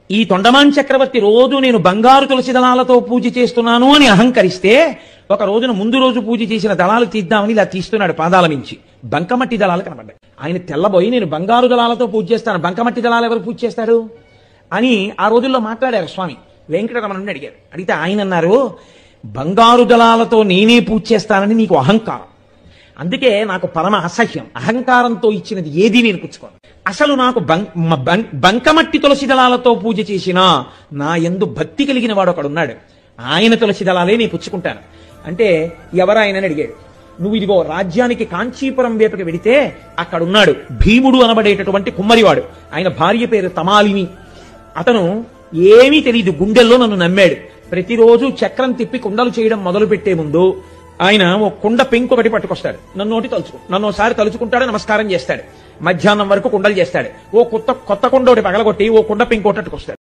ఈ తొండమాన్ చక్రవర్తి రోజు నేను బంగారు తులసి దళాలతో పూజ చేస్తున్నాను అని అహంకరిస్తే ఒక రోజున ముందు రోజు పూజ చేసిన దళాలు తీద్దామని ఇలా తీస్తున్నాడు పాదాల మించి. బంకమట్టి దళాలు కనబడ్డాయి. ఆయన తెల్లబోయి నేను బంగారు దళాలతో పూజ చేస్తాను, బంకమట్టి దళాలు ఎవరు పూజ చేస్తాడు అని ఆ రోజుల్లో మాట్లాడారు స్వామి. వెంకటరమణుని అడిగారు. అడిగితే ఆయన అన్నారు, బంగారు దళాలతో నేనే పూజ చేస్తానని నీకు అహంకారం, అందుకే నాకు పరమ అసహ్యం. అహంకారంతో ఇచ్చినది ఏదీ నేను పుచ్చుకోను. అసలు నాకు బంకమట్టి తులసి దళాలతో పూజ చేసినా నా యందు భక్తి కలిగిన వాడు ఒకడున్నాడు, ఆయన తులసి దళాలే నేను పుచ్చుకుంటాను అంటే ఎవరాయనని అడిగాడు. నువ్వు ఇదిగో రాజ్యానికి కాంచీపురం వైపుకి వెడితే అక్కడున్నాడు భీముడు అనబడేటటువంటి కుమ్మరివాడు. ఆయన భార్య పేరు తమాలిని. అతను ఏమీ తెలియదు, గుండెల్లో నన్ను నమ్మాడు. ప్రతిరోజు చక్రం తిప్పి కుండలు చేయడం మొదలు పెట్టే ముందు ఆయన ఓ కుండ పెంకు ఒకటి పట్టుకొస్తాడు. నన్నోసారి తలుచుకుంటాడు, నమస్కారం చేస్తాడు. మధ్యాహ్నం వరకు కుండలు చేస్తాడు. ఓ కొత్త కుండ ఒకటి పగలగొట్టి ఓ కుండ పెంకు ఒకటి పట్టుకొస్తాడు.